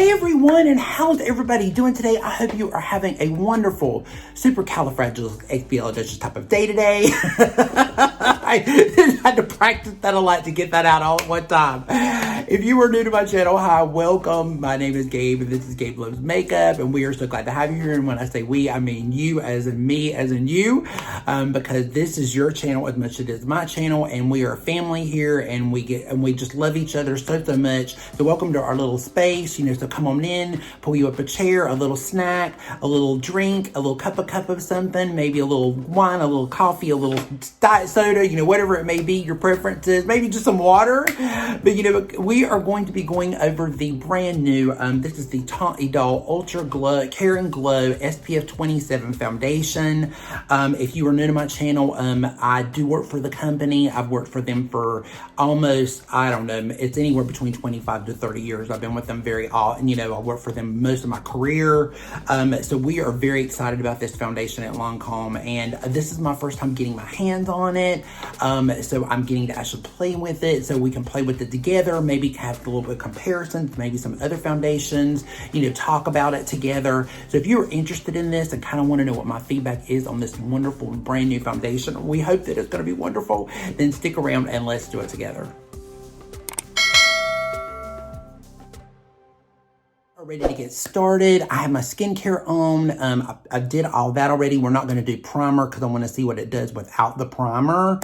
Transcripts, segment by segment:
Hey everyone, and how's everybody doing today? I hope you are having a wonderful, supercalifragilisticexpialidocious type of day today. I had to practice that a lot to get that out all at one time. If you are new to my channel, hi, welcome. My name is Gabe, and this is Gabeluvsmakeup, and we are so glad to have you here. And when I say we, I mean you, as in me, as in you, because this is your channel as much as it is my channel, and we are a family here, and we just love each other so much. So welcome to our little space. So come on in, pull you up a chair, a little snack, a little drink, a little cup of something, maybe a little wine, a little coffee, a little diet soda, whatever it may be, your preferences, maybe just some water. But we are going to be going over the brand new, this is the Teint Idole Ultra Glow, Care and Glow SPF 27 foundation. If you are new to my channel, I do work for the company. I've worked for them for almost, I don't know, it's anywhere between 25 to 30 years. I've been with them I worked for them most of my career. So we are very excited about this foundation at Lancome, and this is my first time getting my hands on it. So I'm getting to actually play with it, so we can play with it together, maybe have a little bit of comparisons, maybe some other foundations, talk about it together. So if you're interested in this and kind of want to know what my feedback is on this wonderful brand new foundation, we hope that it's going to be wonderful, then stick around and let's do it together. Ready to get started. I have my skincare on. I did all that already. We're not going to do primer because I want to see what it does without the primer.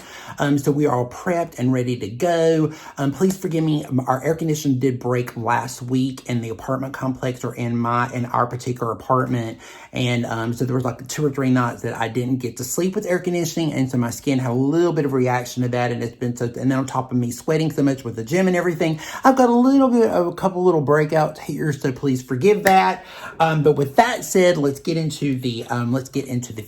So we are all prepped and ready to go. Please forgive me. Our air conditioner did break last week in the apartment complex, or in our particular apartment. And so there was like 2 or 3 nights that I didn't get to sleep with air conditioning. And so my skin had a little bit of reaction to that. And it's been and then on top of me sweating so much with the gym and everything, I've got a couple little breakouts here. So please forgive that. But with that said, let's get into the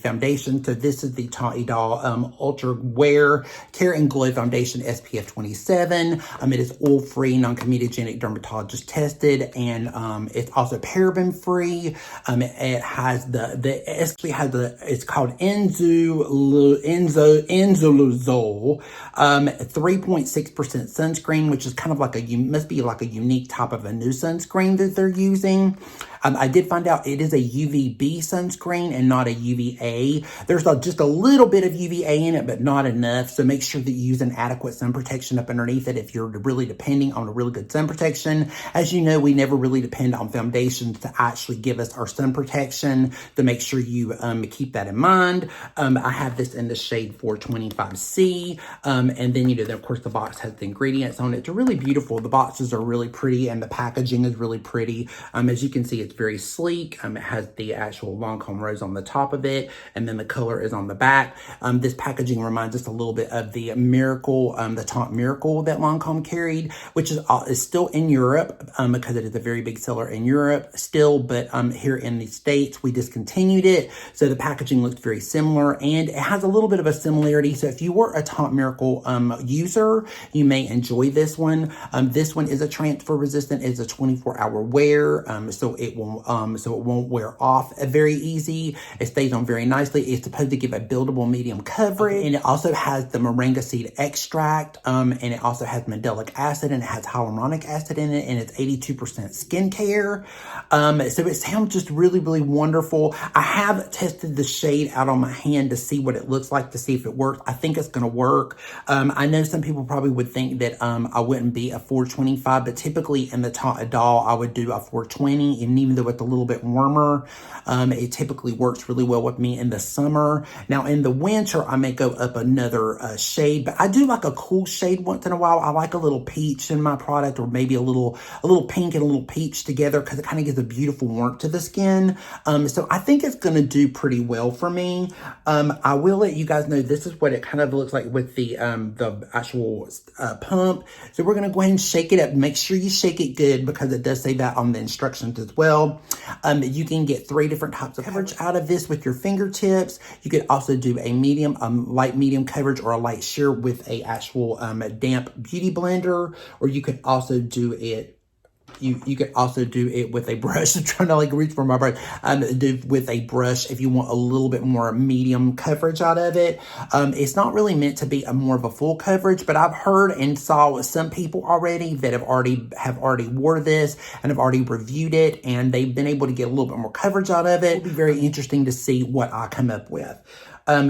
foundation. So this is the Teint Idole Ultra Wear Care and Glow Foundation SPF 27. It is oil-free, non-comedogenic, dermatologist tested, and it's also paraben free. It has it's called Enzoluzole, 3.6% sunscreen, which is kind of like must be like a unique type of a new sunscreen that they're using. I did find out it is a UVB sunscreen and not a UVA. There's just a little bit of UVA in it, but not enough. So make sure that you use an adequate sun protection up underneath it if you're really depending on a really good sun protection. As you know, we never really depend on foundations to actually give us our sun protection, so make sure you keep that in mind. I have this in the shade 425C. And then, then of course the box has the ingredients on it. It's really beautiful. The boxes are really pretty and the packaging is really pretty. As you can see, it's very sleek. It has the actual Lancome rose on the top of it, and then the color is on the back. This packaging reminds us a little bit of the Miracle, the Teint Miracle that Lancome carried, which is still in Europe, because it is a very big seller in Europe still, but here in the States, we discontinued it. So the packaging looks very similar, and it has a little bit of a similarity. So if you were a Teint Miracle user, you may enjoy this one. This one is a transfer resistant. It's a 24-hour wear, so it won't wear off very easy. It stays on very nicely. It's supposed to give a buildable medium coverage, and it also has the moringa seed extract, and it also has mandelic acid, and it has hyaluronic acid in it, and it's 82% skincare. So it sounds just really wonderful. I have tested the shade out on my hand to see what it looks like, to see if it works. I think it's going to work. I know some people probably would think that I wouldn't be a 425, but typically in the Teint Idole, I would do a 420, and even though it's a little bit warmer, it typically works really well with me in the summer. Now in the winter, I may go up another shade, but I do like a cool shade once in a while. I like a little peach in my product, or maybe a little pink and a little peach together, because it kind of gives a beautiful warmth to the skin. So I think it's going to do pretty well for me. I will let you guys know this is what it kind of looks like with the actual pump. So we're going to go ahead and shake it up. Make sure you shake it good, because it does say that on the instructions as well. You can get 3 different types of coverage out of this with your fingertips. You could also do a medium, light medium coverage, or a light sheer with a actual damp beauty blender, or you could also do it you could also do it with a brush. I'm trying to like reach for my brush. Do with a brush if you want a little bit more medium coverage out of it. It's not really meant to be a more of a full coverage, but I've heard and saw some people already that have already wore this and have already reviewed it, and they've been able to get a little bit more coverage out of it. It'll be very interesting to see what I come up with.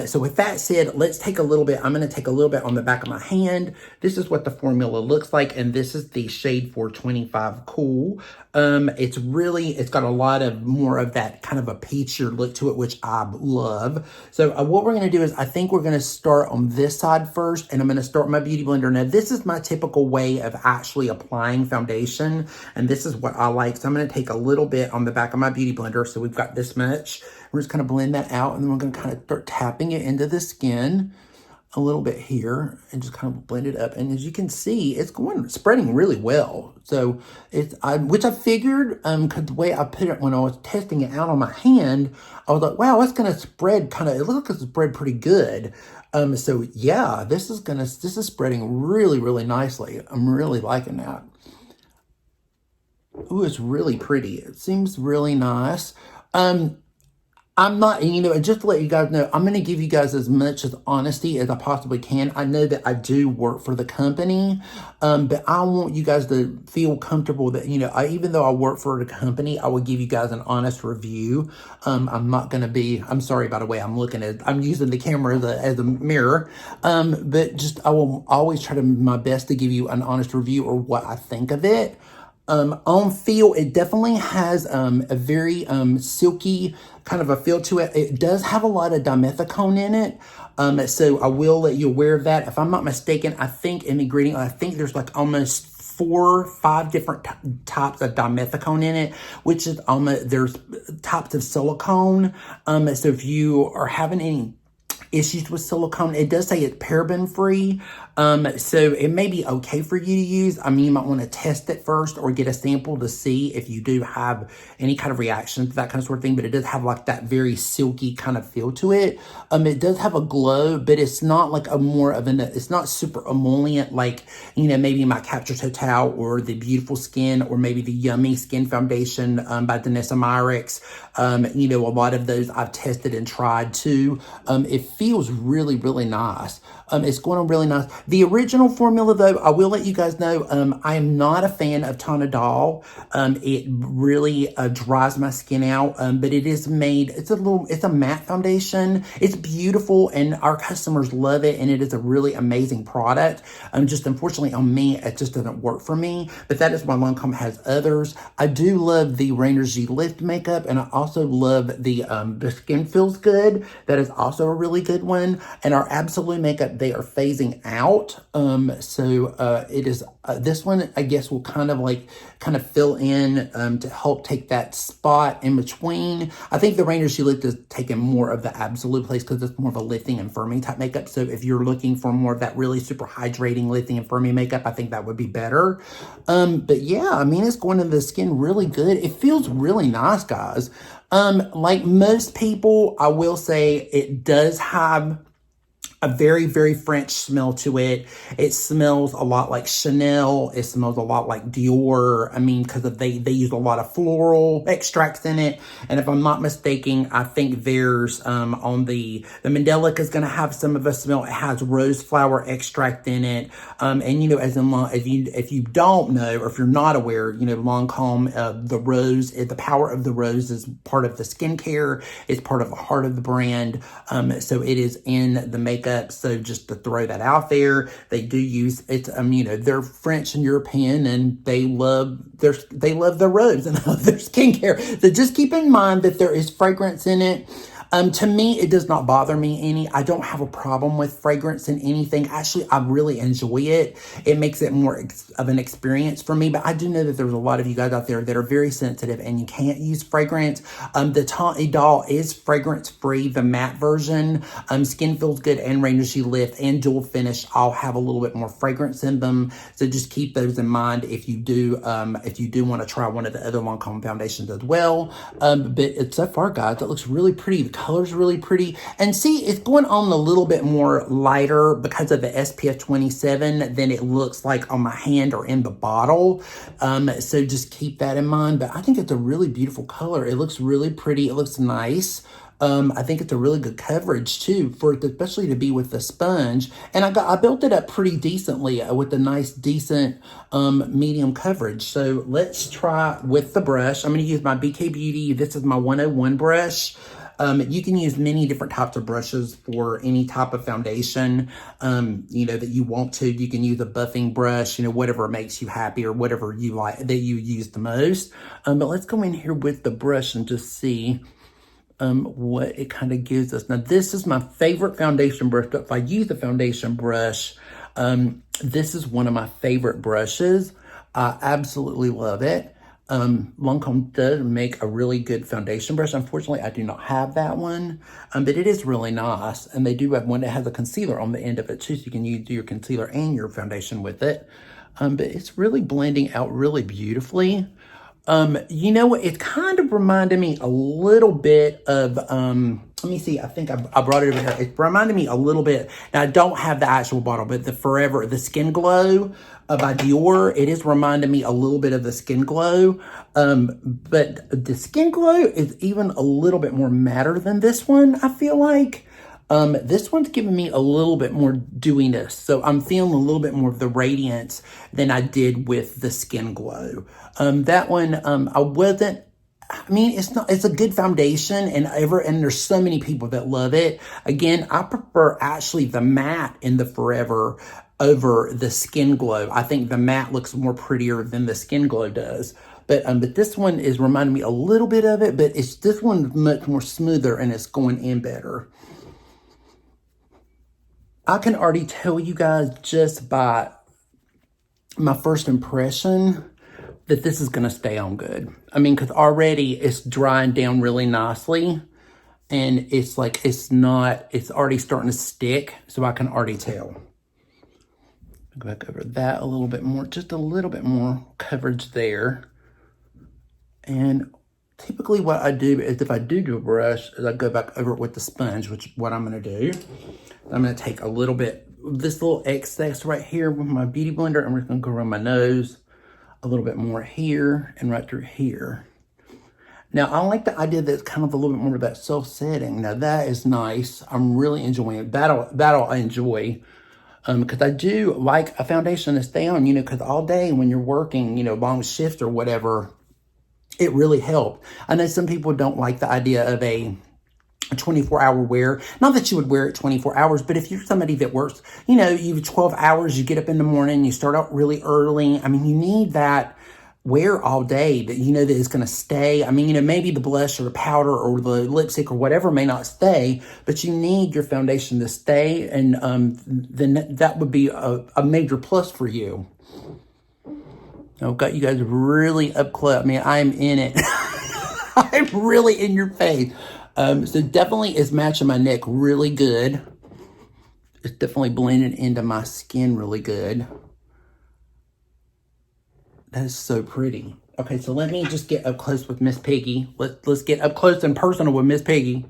So with that said, let's take a little bit. I'm going to take a little bit on the back of my hand. This is what the formula looks like, and this is the shade 425 Cool. It's got a lot of more of that kind of a peachier look to it, which I love. So what we're going to do is I think we're going to start on this side first, and I'm going to start my Beauty Blender. Now, this is my typical way of actually applying foundation, and this is what I like. So I'm going to take a little bit on the back of my Beauty Blender. So we've got this much. We're just kind of blend that out, and then we're going to kind of start tapping it into the skin a little bit here and just kind of blend it up. And as you can see, it's spreading really well. So which I figured, because the way I put it when I was testing it out on my hand, I was like, wow, it's going to spread it looks like it's spread pretty good. So yeah, this is spreading really, really nicely. I'm really liking that. Ooh, it's really pretty. It seems really nice. I'm not, just to let you guys know, I'm going to give you guys as much as honesty as I possibly can. I know that I do work for the company, but I want you guys to feel comfortable that, even though I work for the company, I will give you guys an honest review. I'm sorry, by the way, I'm using the camera as a mirror, but I will always try my best to give you an honest review or what I think of it. On feel, it definitely has a very silky kind of a feel to it. It does have a lot of dimethicone in it, so I will let you aware of that. If I'm not mistaken, I think in the ingredient, there's like almost 4 or 5 different types of dimethicone in it, which is there's types of silicone. So if you are having any issues with silicone, it does say it's paraben free. So it may be okay for you to use. You might want to test it first or get a sample to see if you do have any kind of reaction to that kind of sort of thing. But it does have like that very silky kind of feel to it. It does have a glow, but it's not like it's not super emollient like, maybe my Capture Total or the Beautiful Skin or maybe the Yummy Skin Foundation by Danessa Myricks. A lot of those I've tested and tried too. It feels really, really nice. It's going on really nice. The original formula, though, I will let you guys know, I am not a fan of Teint Idole. It really dries my skin out, but it is it's a matte foundation. It's beautiful, and our customers love it, and it is a really amazing product. Just unfortunately on me, it just doesn't work for me, but that is why Lancome has others. I do love the Re-Energy Lift makeup, and I also love the Skin Feels Good. That is also a really good one, and our Absolute makeup, they are phasing out. It is this one, I guess, will kind of fill in to help take that spot in between. I think the Re-Energy Lift is taking more of the Absolute place because it's more of a lifting and firming type makeup. So if you're looking for more of that really super hydrating lifting and firming makeup, I think that would be better. But yeah, it's going into the skin really good. It feels really nice, guys. Like most people, I will say it does have a very, very French smell to it. It smells a lot like Chanel. It smells a lot like Dior. Because they use a lot of floral extracts in it. And if I'm not mistaken, I think there's on the Mandelic is going to have some of a smell. It has rose flower extract in it. If you don't know, or if you're not aware, Lancome, the rose, the power of the rose is part of the skincare. It's part of the heart of the brand. So it is in the makeup. So just to throw that out there, they do use it. They're French and European, and they love their rose and their skincare. So just keep in mind that there is fragrance in it. To me, it does not bother me any. I don't have a problem with fragrance in anything. Actually, I really enjoy it. It makes it more of an experience for me. But I do know that there's a lot of you guys out there that are very sensitive and you can't use fragrance. The Teint Idole is fragrance-free, the matte version. Skin Feels Good and Re-Energy Lift and Dual Finish all have a little bit more fragrance in them. So just keep those in mind if you do want to try one of the other Lancome foundations as well. But so far, guys, it looks really pretty. The color's really pretty. And see, it's going on a little bit more lighter because of the SPF 27 than it looks like on my hand or in the bottle. So just keep that in mind. But I think it's a really beautiful color. It looks really pretty. It looks nice. I think it's a really good coverage too, for it, especially to be with the sponge. And I built it up pretty decently with a nice, decent medium coverage. So let's try with the brush. I'm going to use my BK Beauty. This is my 101 brush. You can use many different types of brushes for any type of foundation, you know, that you want to. You can use a buffing brush, you know, whatever makes you happy or whatever you like, that you use the most. But let's go in here with the brush and just see what it kind of gives us. Now, this is my favorite foundation brush, but if I use a foundation brush, this is one of my favorite brushes. I absolutely love it. Lancome does make a really good foundation brush. Unfortunately, I do not have that one, but it is really nice. And they do have one that has a concealer on the end of it too, so you can do your concealer and your foundation with it. But it's really blending out really beautifully. You know what? It kind of reminded me a little bit of, let me see. I think I brought it over here. It reminded me a little bit. Now, I don't have the actual bottle, but the Skin Glow by Dior, it is reminding me a little bit of the Skin Glow. But the Skin Glow is even a little bit more matter than this one, I feel like. This one's giving me a little bit more dewiness. So I'm feeling a little bit more of the radiance than I did with the Skin Glow. That one, I mean, it's a good foundation and there's so many people that love it. Again, I prefer actually the matte in the Forever over the Skin Glow. I think the matte looks more prettier than the Skin Glow does. But this one is reminding me a little bit of it, but this one's much more smoother and it's going in better. I can already tell you guys just by my first impression that this is going to stay on good. I mean, because already it's drying down really nicely. And it's like, it's already starting to stick. So I can already tell. Go back over that a little bit more. Just a little bit more coverage there. And typically what I do is if I do a brush, is I go back over it with the sponge, which is what I'm going to do. I'm going to take a little bit, this little excess right here with my beauty blender, and we're going to go around my nose, a little bit more here, and right through here. Now, I like the idea that it's kind of a little bit more of that self-setting. Now, that is nice. I'm really enjoying it. That'll I enjoy. Because I do like a foundation to stay on, you know, because all day when you're working, you know, long shift or whatever, it really helped. I know some people don't like the idea of a 24-hour wear. Not that you would wear it 24 hours, but if you're somebody that works, you know, you have 12 hours, you get up in the morning, you start out really early. I mean, you need that wear all day that you know that is going to stay. I mean, you know, maybe the blush or the powder or the lipstick or whatever may not stay, but you need your foundation to stay. And then that would be a major plus for you. I've got you guys really up close. I mean, I'm in it. I'm really in your face. So definitely is matching my neck really good. It's definitely blending into my skin really good. That is so pretty. Okay, so let me just get up close with Miss Piggy. Let's get up close and personal with Miss Piggy.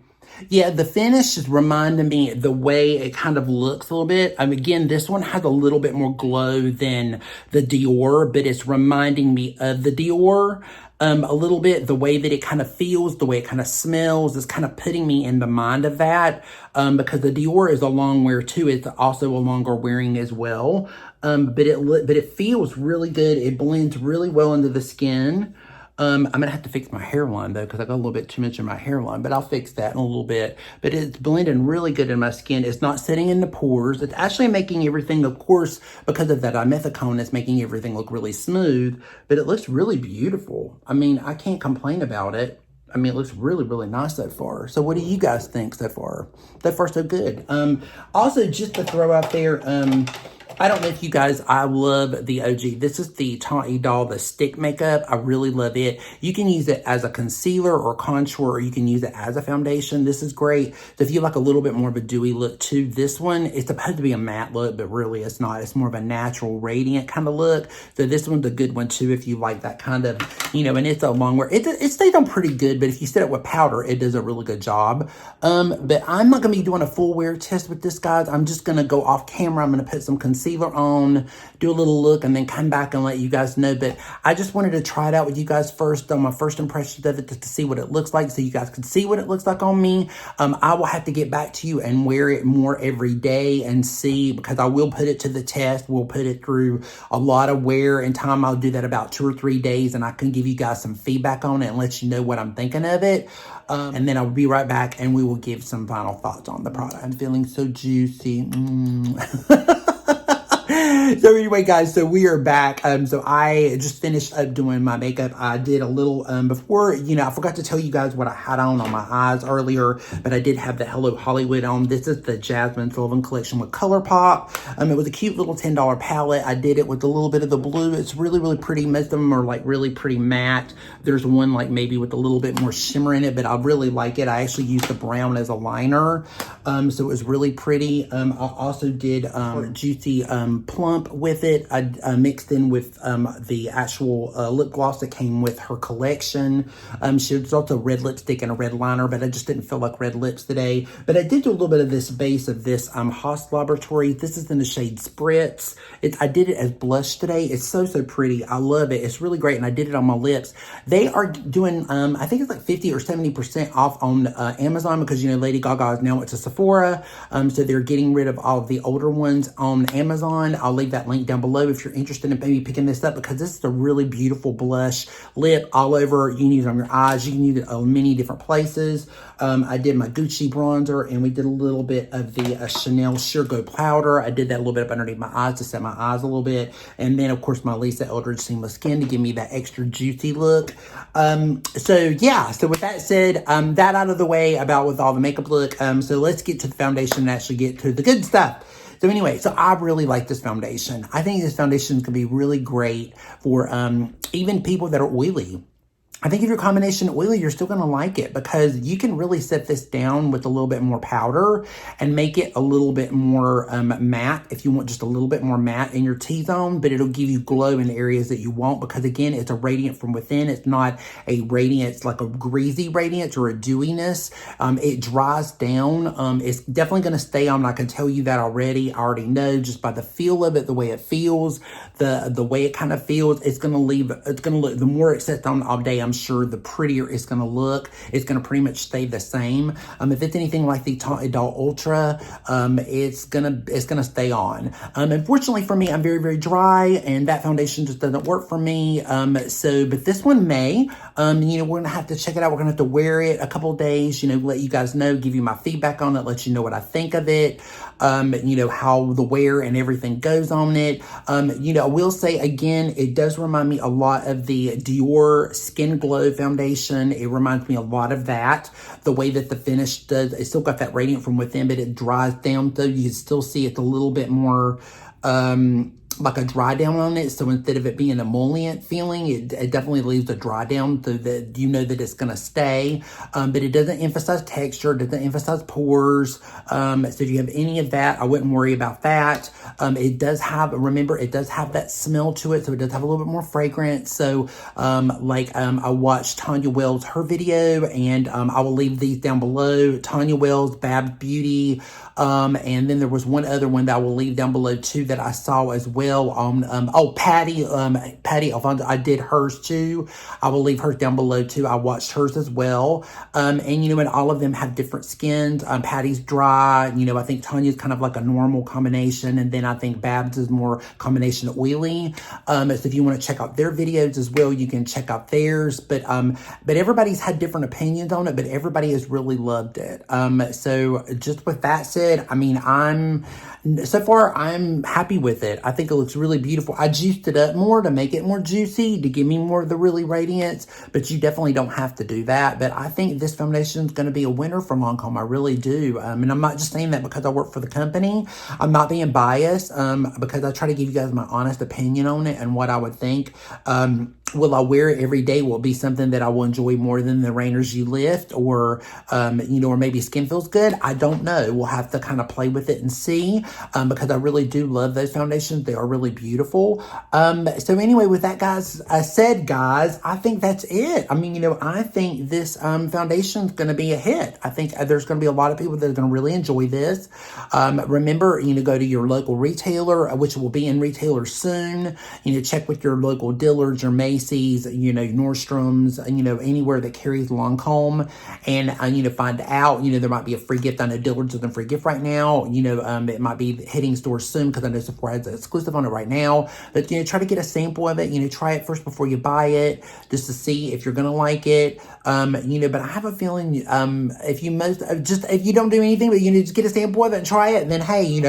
Yeah, the finish is reminding me the way it kind of looks a little bit. Again, this one has a little bit more glow than the Dior, but it's reminding me of the Dior a little bit. The way that it kind of feels, the way it kind of smells is kind of putting me in the mind of that because the Dior is a long wear too. It's also a longer wearing as well, but it feels really good. It blends really well into the skin. I'm going to have to fix my hairline, though, because I got a little bit too much in my hairline, but I'll fix that in a little bit. But it's blending really good in my skin. It's not sitting in the pores. It's actually making everything, of course, because of that dimethicone, it's making everything look really smooth, but it looks really beautiful. I mean, I can't complain about it. I mean, it looks really, really nice so far. So what do you guys think so far? So far, so good. Also, just to throw out there, I don't know if you guys, I love the OG. This is the Teint Idole, the stick makeup. I really love it. You can use it as a concealer or contour, or you can use it as a foundation. This is great. So if you like a little bit more of a dewy look to this one, it's supposed to be a matte look, but really it's not. It's more of a natural, radiant kind of look. So this one's a good one too if you like that kind of, you know, and it's a long wear. It stays on pretty good, but if you set it with powder, it does a really good job. But I'm not going to be doing a full wear test with this, guys. I'm just going to go off camera. I'm going to put some concealer on, do a little look, and then come back and let you guys know. But I just wanted to try it out with you guys first on my first impressions of it, just to see what it looks like, so you guys can see what it looks like on me. I will have to get back to you and wear it more every day and see, because I will put it to the test. We'll put it through a lot of wear and time. I'll do that about 2 or 3 days, and I can give you guys some feedback on it and let you know what I'm thinking of it. And then I'll be right back and we will give some final thoughts on the product. I'm feeling so juicy. So anyway, guys, so we are back. So I just finished up doing my makeup. I did a little, before, you know, I forgot to tell you guys what I had on my eyes earlier, but I did have the Hello Hollywood on. This is the Jasmine Sullivan collection with ColourPop. It was a cute little $10 palette. I did it with a little bit of the blue. It's really, really pretty. Most of them are like really pretty matte. There's one like maybe with a little bit more shimmer in it, but I really like it. I actually used the brown as a liner. So it was really pretty. I also did, Juicy, Plump with it. I mixed in with the actual lip gloss that came with her collection. She was also red lipstick and a red liner, but I just didn't feel like red lips today. But I did do a little bit of this base of this Haas Laboratory. This is in the shade Spritz. I did it as blush today. It's so, so pretty. I love it. It's really great, and I did it on my lips. They are doing, I think it's like 50 or 70% off on Amazon, because, you know, Lady Gaga is now went to Sephora. So they're getting rid of all of the older ones on Amazon. I'll leave that link down below if you're interested in maybe picking this up, because this is a really beautiful blush lip all over. You can use it on your eyes. You can use it on many different places. I did my Gucci bronzer, and we did a little bit of the Chanel Sheer Go powder. I did that a little bit up underneath my eyes to set my eyes a little bit. And then, of course, my Lisa Eldridge Seamless Skin to give me that extra juicy look. So yeah, so with that said, that out of the way about with all the makeup look. So let's get to the foundation and actually get to the good stuff. So anyway, so I really like this foundation. I think this foundation is going to be really great for even people that are oily. I think if you're combination oily, you're still going to like it, because you can really set this down with a little bit more powder and make it a little bit more matte if you want just a little bit more matte in your T-zone, but it'll give you glow in the areas that you want, because again, it's a radiant from within. It's not a radiance, it's like a greasy radiance or a dewiness. It dries down. It's definitely going to stay on. I can tell you that already. I already know just by the feel of it, the way it feels, the way it kind of feels. It's going to leave, it's going to look, the more it sets on all day, I'm sure the prettier it's going to look. It's going to pretty much stay the same. If it's anything like the Teint Idole Ultra, it's gonna stay on. Unfortunately for me, I'm very, very dry, and that foundation just doesn't work for me. But this one may. You know, we're gonna have to check it out. We're gonna have to wear it a couple of days. You know, let you guys know, give you my feedback on it, let you know what I think of it. You know, how the wear and everything goes on it. You know, I will say again, it does remind me a lot of the Dior Skin Glow foundation. It reminds me a lot of that. The way that the finish does, it's still got that radiant from within, but it dries down, so you can still see it's a little bit more like a dry down on it. So instead of it being an emollient feeling, it definitely leaves a dry down, so that you know that it's going to stay. But it doesn't emphasize texture, doesn't emphasize pores. So if you have any of that, I wouldn't worry about that. It does have, remember, it does have that smell to it, so it does have a little bit more fragrance. So I watched Tanya Wells, her video, and I will leave these down below. Tanya Wells, Babs Beauty, and then there was one other one that I will leave down below too that I saw as well on Patty Alfonso. I did hers too. I will leave hers down below too. I watched hers as well. And you know, and all of them have different skins. Patty's dry, you know, I think Tanya's kind of like a normal combination, and then I think Babs is more combination oily. So if you want to check out their videos as well, you can check out theirs. But everybody's had different opinions on it, but everybody has really loved it. So just with that said, I mean, so far I'm happy with it. I think it looks really beautiful. I juiced it up more to make it more juicy, to give me more of the really radiance, but you definitely don't have to do that. But I think this foundation is going to be a winner for Lancome. I really do. And I'm not just saying that because I work for the company. I'm not being biased because I try to give you guys my honest opinion on it and what I would think. Will I wear it every day? Will it be something that I will enjoy more than the Rainers You Lift, or, or maybe Skin Feels Good? I don't know. We'll have to kind of play with it and see, because I really do love those foundations. They are really beautiful. So anyway, with that, guys, I think that's it. I mean, I think this foundation is going to be a hit. I think there's going to be a lot of people that are going to really enjoy this. Remember, go to your local retailer, which will be in retailers soon. Check with your local Dillard's or Macy's, Nordstrom's, anywhere that carries Lancome, and, find out, there might be a free gift. I know Dillard's is a free gift right now. It might be hitting stores soon because I know Sephora has an exclusive on it right now. But, try to get a sample of it. Try it first before you buy it, just to see if you're going to like it. But I have a feeling, if you don't do anything, but just get a sample of it and try it, and then, hey,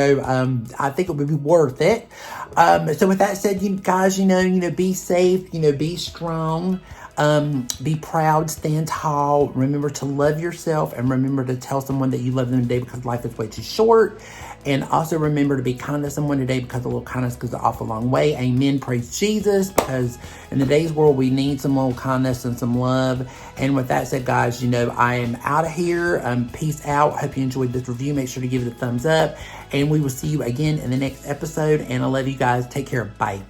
I think it would be worth it. So with that said, you guys, be safe, be strong, be proud, stand tall, remember to love yourself, and remember to tell someone that you love them today, because life is way too short. And also remember to be kind to someone today, because a little kindness goes an awful long way. Amen. Praise Jesus, because in today's world, we need some little kindness and some love. And with that said, guys, I am out of here. Peace out. Hope you enjoyed this review. Make sure to give it a thumbs up. And we will see you again in the next episode. And I love you guys. Take care. Bye.